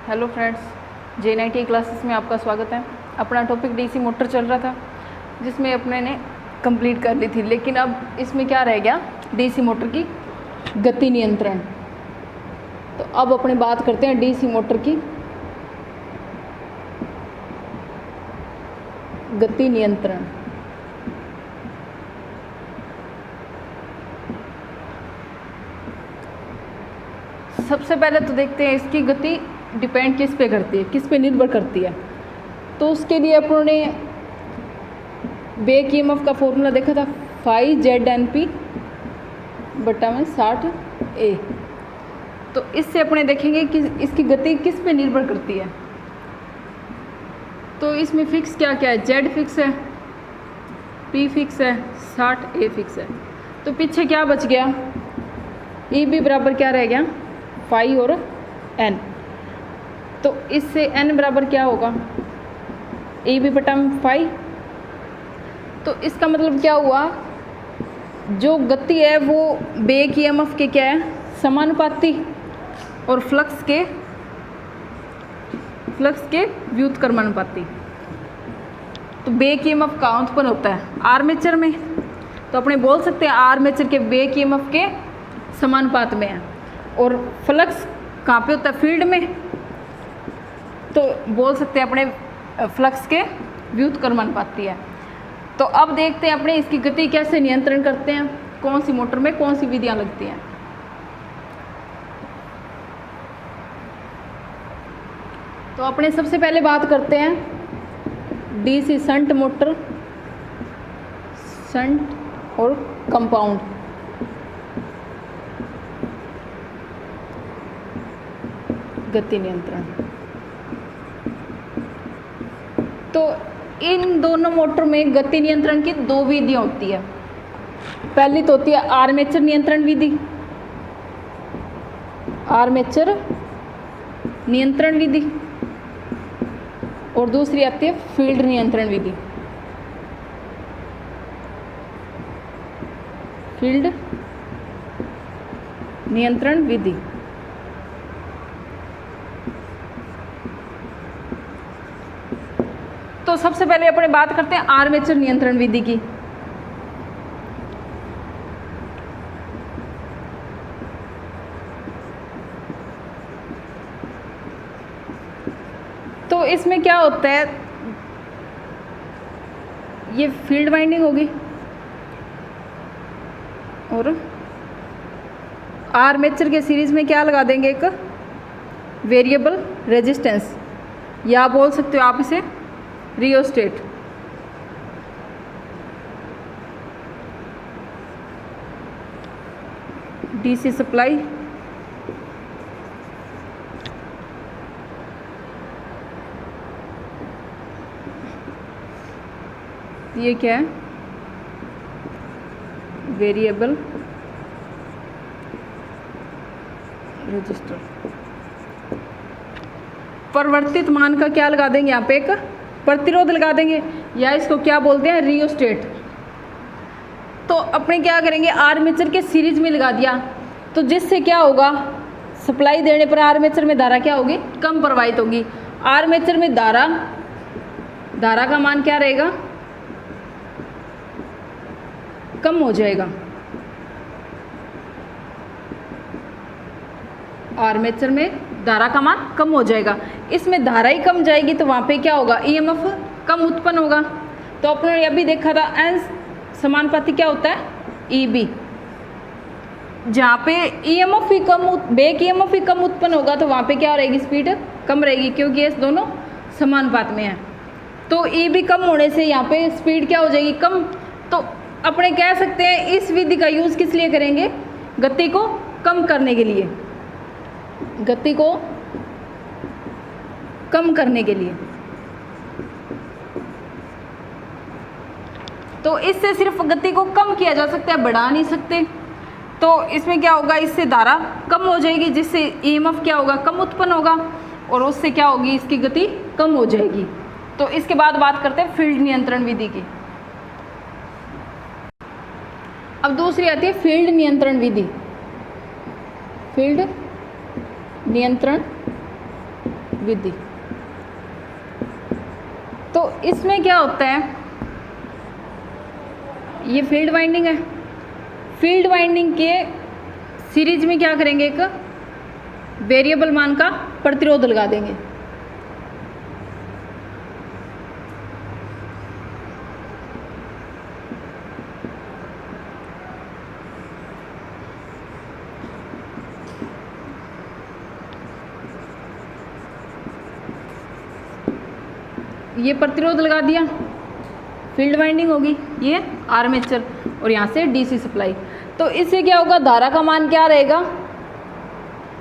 Hello friends, J90 classes में आपका स्वागत है। अपना टॉपिक डीसी मोटर चल रहा था जिसमें अपने ने कंप्लीट कर ली थी, लेकिन अब इसमें क्या रह गया, डीसी मोटर की गति नियंत्रण। तो अब अपने बात करते हैं डीसी मोटर की गति नियंत्रण। सबसे पहले तो देखते हैं इसकी गति डिपेंड किस पे करती है, किस पे निर्भर करती है। तो उसके लिए अपन ने बैक ईएमएफ का फॉर्मूला देखा था, फाई ZNP बटा में 60A। तो इससे अपने देखेंगे कि इसकी गति किस पे निर्भर करती है। तो इसमें फिक्स क्या क्या है, Z फिक्स है, P फिक्स है, 60A फिक्स है। तो पीछे क्या बच गया, EB बराबर क्या रह गया, फाई और N। तो इससे N बराबर क्या होगा, EB बटा में फाई। तो इसका मतलब क्या हुआ, जो गति है वो बैक ईएमएफ के क्या है, समानुपाती, और फ्लक्स के व्युत्क्रमानुपाती। तो बैक ईएमएफ कहाँ उत्पन्न होता है, आर्मेचर में। तो अपने बोल सकते हैं आर्मेचर के बैक ईएमएफ के समानुपात में है। और फ्लक्स कहाँ पे होता है, फील्ड में। तो बोल सकते हैं अपने फ्लक्स के व्युत्क्रमानुपाती है। तो अब देखते हैं अपने इसकी गति कैसे नियंत्रण करते हैं, कौन सी मोटर में कौन सी विधियां लगती हैं। तो अपने सबसे पहले बात करते हैं डीसी शंट मोटर, शंट और कंपाउंड। गति नियंत्रण, तो इन दोनों मोटर में गति नियंत्रण की दो विधियां होती है। पहली तो होती है आर्मेचर नियंत्रण विधि, आर्मेचर नियंत्रण विधि, और दूसरी आती है फील्ड नियंत्रण विधि, फील्ड नियंत्रण विधि। तो सबसे पहले अपने बात करते हैं आर्मेचर नियंत्रण विधि की। तो इसमें क्या होता है, ये फील्ड वाइंडिंग होगी और आर्मेचर के सीरीज में क्या लगा देंगे, एक वेरिएबल रेजिस्टेंस, या बोल सकते हो आप इसे रियोस्टेट। डीसी सप्लाई, ये क्या है, वेरिएबल रजिस्टर। परिवर्तित मान का क्या लगा देंगे, यहाँ पे एक प्रतिरोध लगा देंगे, या इसको क्या बोलते हैं, रियोस्टेट। तो अपने क्या करेंगे, आर्मेचर के सीरीज में लगा दिया, तो जिससे क्या होगा, सप्लाई देने पर आर्मेचर में धारा क्या होगी, कम प्रवाहित होगी। आर्मेचर में धारा का मान क्या रहेगा, कम हो जाएगा। आर्मेचर में धारा का मान कम हो जाएगा। इसमें धारा ही कम जाएगी तो वहाँ पे क्या होगा, ईएमएफ कम उत्पन्न होगा। तो अपने ने अभी देखा था एन समानुपाती क्या होता है, ईबी। जहाँ पे ईएमएफ ही कम, बैक ईएमएफ ही कम उत्पन्न होगा तो वहाँ पे क्या रहेगी, स्पीड कम रहेगी, क्योंकि ये दोनों समानुपात में है। तो ईबी कम होने से यहाँ पे स्पीड क्या हो जाएगी, कम। तो अपने कह सकते हैं इस विधि का यूज़ किस लिए करेंगे, गति को कम करने के लिए, गति को कम करने के लिए। तो इससे सिर्फ गति को कम किया जा सकता है, बढ़ा नहीं सकते। तो इसमें क्या होगा, इससे धारा कम हो जाएगी, जिससे ईएमएफ क्या होगा, कम उत्पन्न होगा, और उससे क्या होगी, इसकी गति कम हो जाएगी। तो इसके बाद बात करते हैं फील्ड नियंत्रण विधि की। अब दूसरी आती है फील्ड नियंत्रण विधि। फील्ड नियंत्रण विधि। तो इसमें क्या होता है, ये फील्ड वाइंडिंग है। फील्ड वाइंडिंग के सीरीज में क्या करेंगे, एक वेरिएबल मान का प्रतिरोध लगा देंगे। ये प्रतिरोध लगा दिया, फील्ड वाइंडिंग होगी, ये आर्मेचर, और यहाँ से डीसी सप्लाई। तो इससे क्या होगा, धारा का मान क्या रहेगा,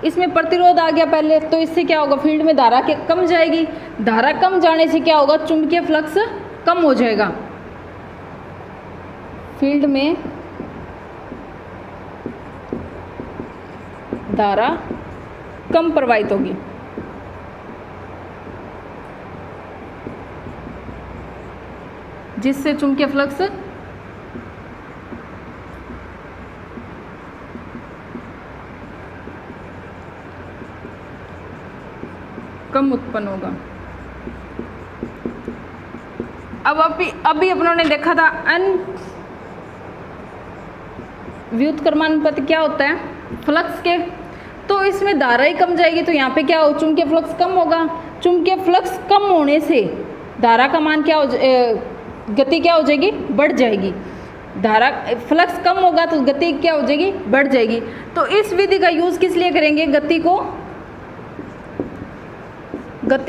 इसमें प्रतिरोध आ गया पहले, तो इससे क्या होगा, फील्ड में धारा के कम जाएगी। धारा कम जाने से क्या होगा, चुंबकीय फ्लक्स कम हो जाएगा, फील्ड में धारा कम प्रवाहित होगी। जिससे चुंबकीय फ्लक्स कम उत्पन्न होगा। अब अभी अपनों ने देखा था व्युत्क्रमानुपात क्या होता है फ्लक्स के, तो इसमें धारा ही कम जाएगी, तो यहाँ पे क्या हो, चुंबकीय फ्लक्स कम होगा। चुंबकीय फ्लक्स कम होने से धारा का मान क्या हो, गति क्या हो जाएगी, बढ़ जाएगी। धारा फ्लक्स कम होगा तो गति क्या हो जाएगी, बढ़ जाएगी। तो इस विधि का यूज किस लिए करेंगे, गति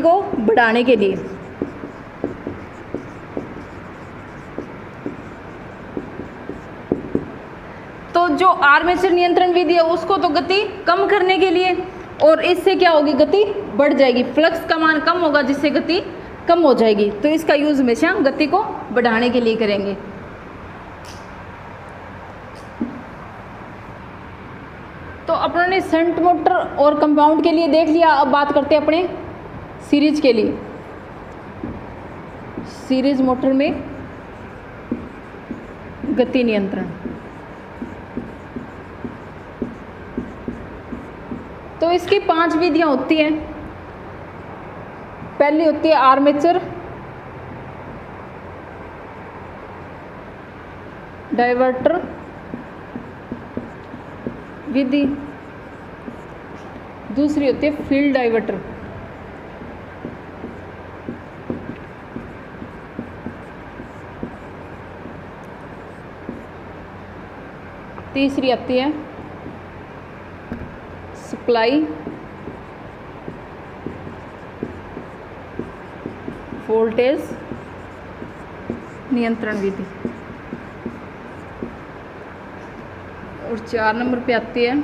को बढ़ाने के लिए। तो जो आर्मेचर नियंत्रण विधि है उसको तो गति कम करने के लिए, और इससे क्या होगी, गति बढ़ जाएगी। फ्लक्स का मान कम होगा जिससे गति कम हो जाएगी, तो इसका यूज हमेशा गति को बढ़ाने के लिए करेंगे। तो अपनों ने शंट मोटर और कंपाउंड के लिए देख लिया। अब बात करते हैं अपने सीरीज के लिए। सीरीज मोटर में गति नियंत्रण, तो इसकी 5 विधियां होती हैं। पहली होती है आर्मेचर डाइवर्टर विधि, दूसरी होती है फील्ड डाइवर्टर, तीसरी आती है सप्लाई वोल्टेज नियंत्रण विधि, और 4 नंबर पे आती है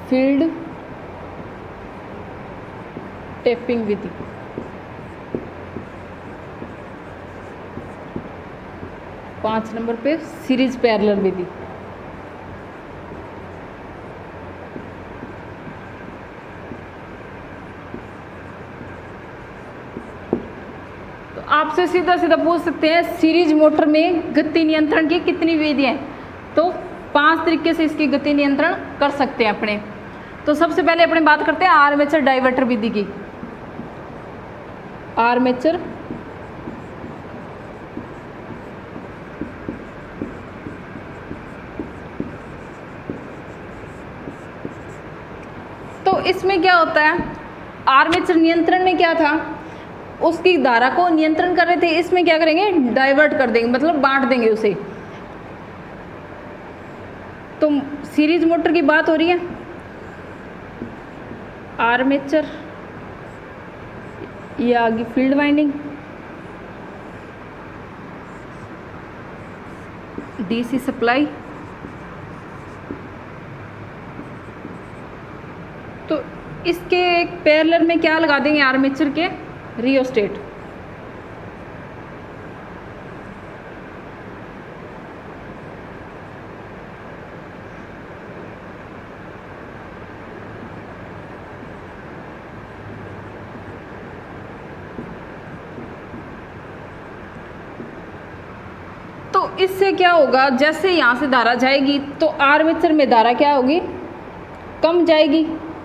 फील्ड टेपिंग विधि। पाँच नंबर पे सीरीज पैरेलल विधि। आपसे सीधा सीधा पूछ सकते हैं सीरीज मोटर में गति नियंत्रण की कितनी विधियां हैं, तो 5 तरीके से इसकी गति नियंत्रण कर सकते हैं अपने। तो सबसे पहले अपने बात करते हैं आर्मेचर डाइवर्टर विधि की। आर्मेचर तो इसमें क्या होता है, आर्मेचर नियंत्रण में क्या था, उसकी धारा को नियंत्रण कर रहे थे, इसमें क्या करेंगे, डाइवर्ट कर देंगे, मतलब बांट देंगे उसे। तो सीरीज मोटर की बात हो रही है, आर्मेचर, ये आगे फील्ड वाइंडिंग, डीसी सप्लाई। तो इसके एक पैरेलल में क्या लगा देंगे, आर्मेचर के रियोस्टेट। तो इससे क्या होगा, जैसे यहाँ से धारा जाएगी तो आर्मेचर में धारा क्या होगी, कम जाएगी,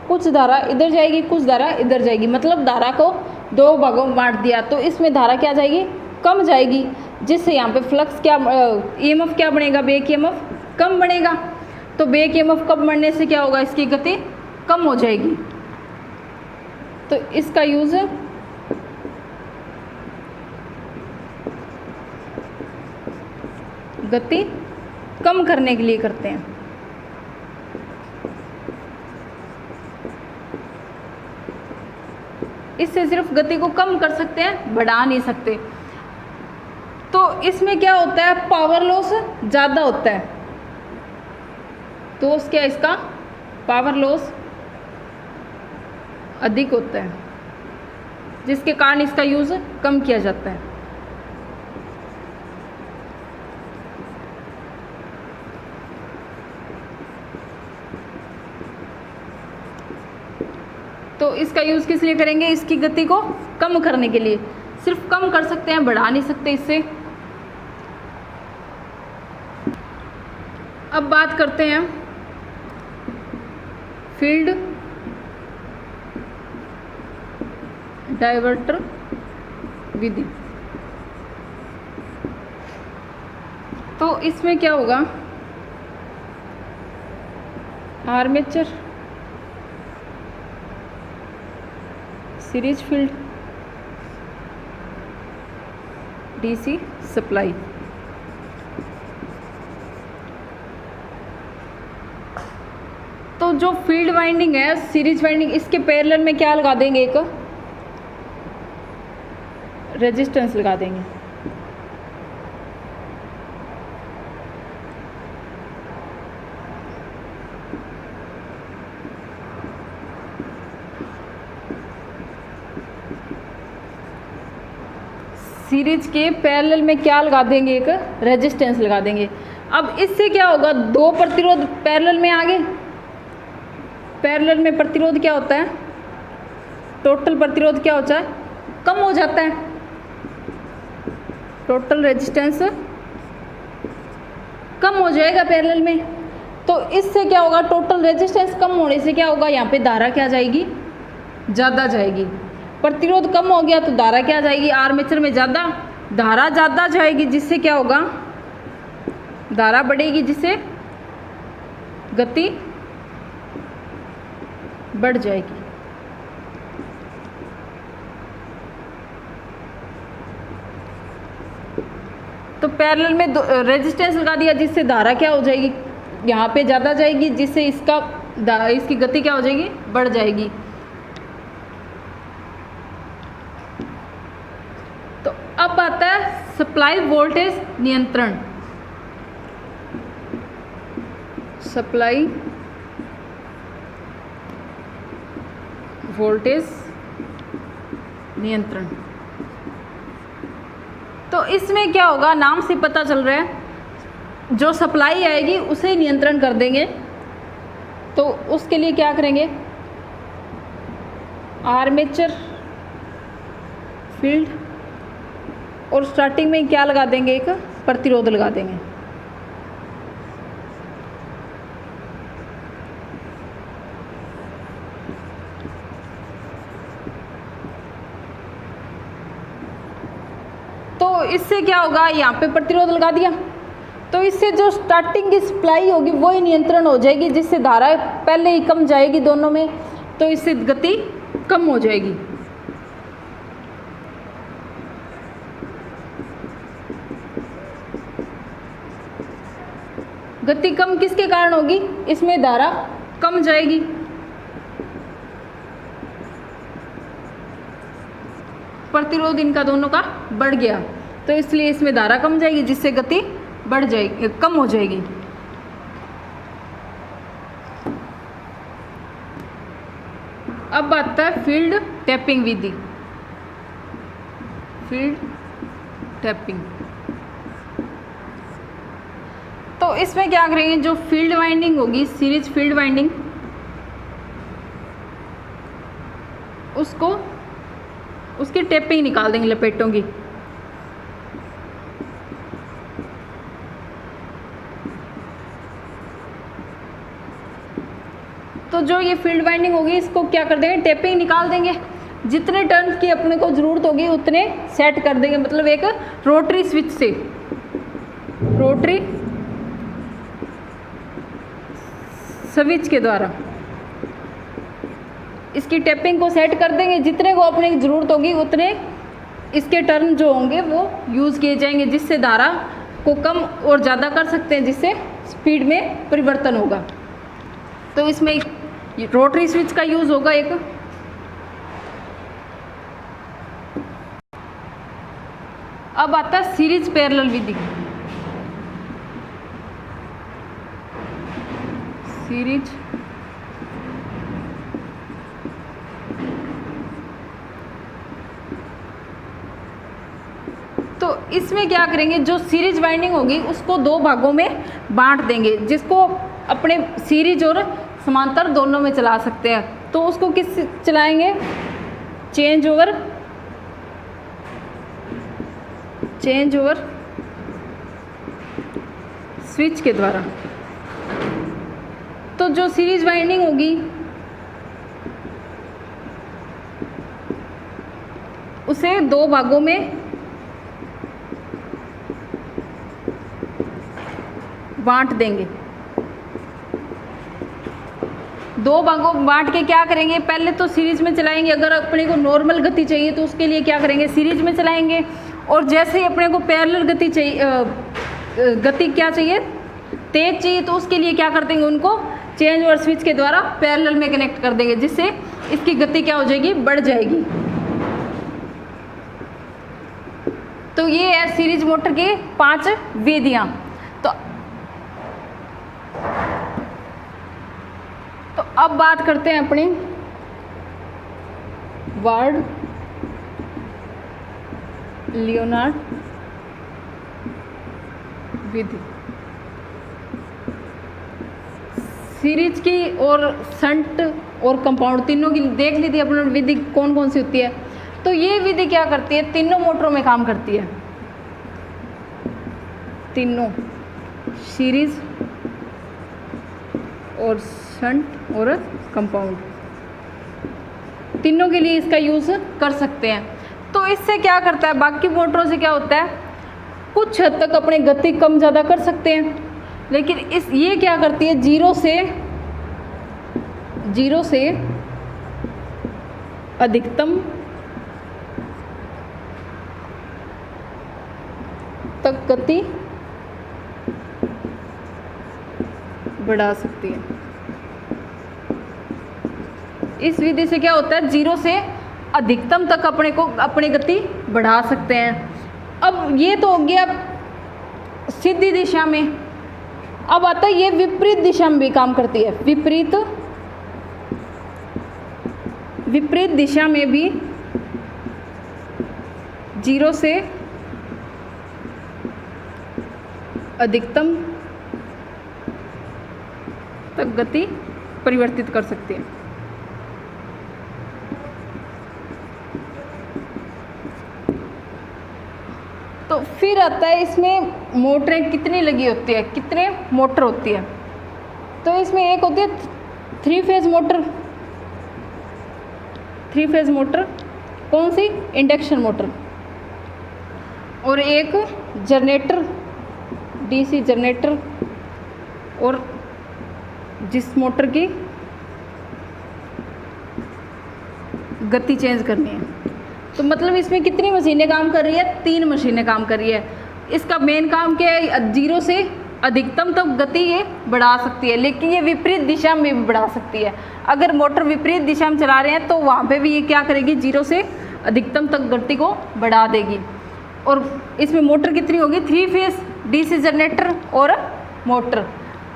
कुछ धारा इधर जाएगी, कुछ धारा इधर जाएगी, मतलब धारा को दो भागों में बांट दिया। तो इसमें धारा क्या जाएगी, कम जाएगी, जिससे यहाँ पे फ्लक्स क्या ईएमएफ क्या बनेगा, बैक ईएमएफ कम बनेगा। तो बैक ईएमएफ कम बढ़ने से क्या होगा, इसकी गति कम हो जाएगी। तो इसका यूज गति कम करने के लिए करते हैं। इससे सिर्फ गति को कम कर सकते हैं, बढ़ा नहीं सकते। तो इसमें क्या होता है, पावर लॉस ज़्यादा होता है। तो क्या इसका पावर लॉस अधिक होता है, जिसके कारण इसका यूज़ कम किया जाता है। तो इसका यूज़ किस लिए करेंगे, इसकी गति को कम करने के लिए। सिर्फ कम कर सकते हैं, बढ़ा नहीं सकते इससे। अब बात करते हैं फील्ड डाइवर्टर विधि। तो इसमें क्या होगा, armature series field DC supply. तो जो फील्ड वाइंडिंग है, सीरीज वाइंडिंग, इसके पैरेलल में क्या लगा देंगे, एक रेजिस्टेंस लगा देंगे। सीरीज के पैरेलल में क्या लगा देंगे, एक रेजिस्टेंस लगा देंगे। अब इससे क्या होगा, दो प्रतिरोध पैरेलल में आ गए। पैरेलल में प्रतिरोध क्या होता है, टोटल प्रतिरोध क्या होता है, कम हो जाता है। टोटल रेजिस्टेंस कम हो जाएगा पैरेलल में। तो इससे क्या होगा, टोटल रेजिस्टेंस कम होने से क्या होगा, यहाँ पे धारा क्या जाएगी, ज़्यादा जाएगी। प्रतिरोध कम हो गया तो धारा क्या जाएगी, आर्मेचर में ज़्यादा, धारा ज़्यादा जाएगी, जिससे क्या होगा, धारा बढ़ेगी, जिससे गति बढ़ जाएगी। तो पैरेलल में रेजिस्टेंस लगा दिया, जिससे धारा क्या हो जाएगी, यहाँ पे ज़्यादा जाएगी, जिससे इसकी गति क्या हो जाएगी, बढ़ जाएगी। तो अब आता है सप्लाई वोल्टेज नियंत्रण। सप्लाई वोल्टेज नियंत्रण। तो इसमें क्या होगा, नाम से पता चल रहा है, जो सप्लाई आएगी उसे नियंत्रण कर देंगे। तो उसके लिए क्या करेंगे, आर्मेचर फील्ड, और स्टार्टिंग में क्या लगा देंगे, एक प्रतिरोध लगा देंगे। तो इससे क्या होगा, यहाँ पे प्रतिरोध लगा दिया, तो इससे जो स्टार्टिंग की सप्लाई होगी वो ही नियंत्रण हो जाएगी, जिससे धारा पहले ही कम जाएगी दोनों में, तो इससे गति कम हो जाएगी। गति कम किसके कारण होगी, इसमें धारा कम जाएगी। प्रतिरोध इनका दोनों का बढ़ गया, तो इसलिए इसमें धारा कम जाएगी, जिससे गति बढ़ जाएगी, कम हो जाएगी। अब आता है फील्ड टैपिंग विधि। फील्ड टैपिंग, तो इसमें क्या करेंगे, जो फील्ड वाइंडिंग होगी, सीरीज फील्ड वाइंडिंग, उसकी टेपिंग निकाल देंगे, लपेटों की। तो तो जो ये फील्ड वाइंडिंग होगी इसको क्या कर देंगे, टेपिंग निकाल देंगे, जितने टर्न की अपने को ज़रूरत होगी उतने सेट कर देंगे, मतलब एक रोटरी स्विच से, रोटरी स्विच के द्वारा इसकी टेपिंग को सेट कर देंगे, जितने को अपने की ज़रूरत होगी उतने इसके टर्न जो होंगे वो यूज़ किए जाएंगे, जिससे धारा को कम और ज़्यादा कर सकते हैं, जिससे स्पीड में परिवर्तन होगा। तो इसमें रोटरी स्विच का यूज़ होगा एक। अब आता है सीरीज पैरेलल विधि। सीरीज तो इसमें क्या करेंगे, जो सीरीज वाइंडिंग होगी उसको दो भागों में बांट देंगे, जिसको अपने सीरीज और समांतर दोनों में चला सकते हैं। तो उसको किस चलाएंगे, चेंज ओवर स्विच के द्वारा। तो जो सीरीज वाइंडिंग होगी उसे दो भागों में बांट देंगे। दो भागों बांट के क्या करेंगे, पहले तो सीरीज में चलाएंगे। अगर अपने को नॉर्मल गति चाहिए तो उसके लिए क्या करेंगे, सीरीज में चलाएंगे। और जैसे ही अपने को पैरेलल गति चाहिए, गति क्या चाहिए, तेज चाहिए, तो उसके लिए क्या कर देंगे, उनको चेंज और स्विच के द्वारा पैरेलल में कनेक्ट कर देंगे, जिससे इसकी गति क्या हो जाएगी, बढ़ जाएगी। तो ये है सीरीज मोटर की 5 विधियां। तो अब बात करते हैं अपने वार्ड लियोनार्ड विधि। सीरीज की और शंट और कंपाउंड तीनों की देख ली थी अपने विधि कौन कौन सी होती है। तो ये विधि क्या करती है, तीनों मोटरों में काम करती है, तीनों सीरीज और शंट और कंपाउंड, तीनों के लिए इसका यूज़ कर सकते हैं। तो इससे क्या करता है, बाकी मोटरों से क्या होता है, कुछ हद तक अपनी गति कम ज़्यादा कर सकते हैं, लेकिन ये क्या करती है, जीरो से अधिकतम तक गति बढ़ा सकती है। इस विधि से क्या होता है, जीरो से अधिकतम तक अपनी गति बढ़ा सकते हैं। अब ये तो हो गया सीधी दिशा में। अब आता है ये विपरीत दिशा में भी काम करती है। विपरीत दिशा में भी जीरो से अधिकतम तक गति परिवर्तित कर सकती है। तो फिर आता है इसमें मोटरें कितनी लगी होती है, कितने मोटर होती है। तो इसमें एक होती है 3 फेज मोटर, कौन सी, इंडक्शन मोटर, और एक जनरेटर, डीसी जनरेटर, और जिस मोटर की गति चेंज करनी है। तो मतलब इसमें कितनी मशीनें काम कर रही है, 3 मशीनें काम कर रही है। इसका मेन काम क्या है, जीरो से अधिकतम तक गति ये बढ़ा सकती है, लेकिन ये विपरीत दिशा में भी बढ़ा सकती है। अगर मोटर विपरीत दिशा में चला रहे हैं तो वहाँ पे भी ये क्या करेगी, जीरो से अधिकतम तक गति को बढ़ा देगी। और इसमें मोटर कितनी होगी, 3 फेज डीसी जनरेटर और मोटर।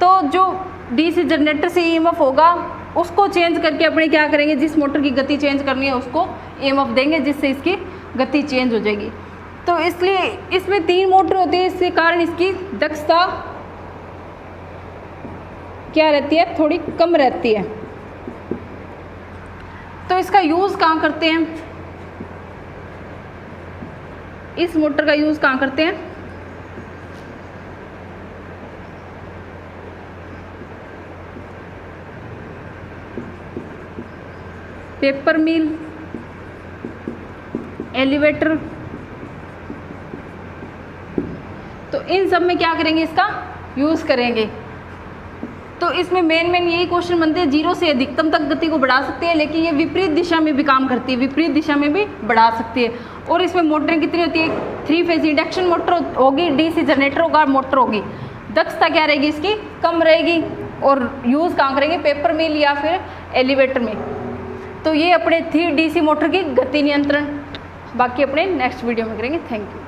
तो जो डीसी जनरेटर से ईएमएफ होगा उसको चेंज करके अपने क्या करेंगे, जिस मोटर की गति चेंज करनी है उसको ईएमएफ देंगे, जिससे इसकी गति चेंज हो जाएगी। तो इसलिए इसमें 3 मोटर होती है, इसके कारण इसकी दक्षता क्या रहती है, थोड़ी कम रहती है। तो इसका यूज़ कहाँ करते हैं, इस मोटर का यूज़ कहाँ करते हैं, पेपर मिल, एलिवेटर। तो इन सब में क्या करेंगे, इसका यूज़ करेंगे। तो इसमें मेन यही क्वेश्चन बनते हैं, 0 से अधिकतम तक गति को बढ़ा सकते हैं, लेकिन ये विपरीत दिशा में भी काम करती है, विपरीत दिशा में भी बढ़ा सकती है। और इसमें मोटरें कितनी होती है, 3 फेज इंडक्शन मोटर होगी, DC जनरेटर होगा, मोटर होगी। दक्षता क्या रहेगी इसकी, कम रहेगी। और यूज़ कहाँ करेंगे, पेपर मिल या फिर एलिवेटर में। तो ये अपने थी DC मोटर की गति नियंत्रण, बाकी अपने नेक्स्ट वीडियो में करेंगे। Thank you.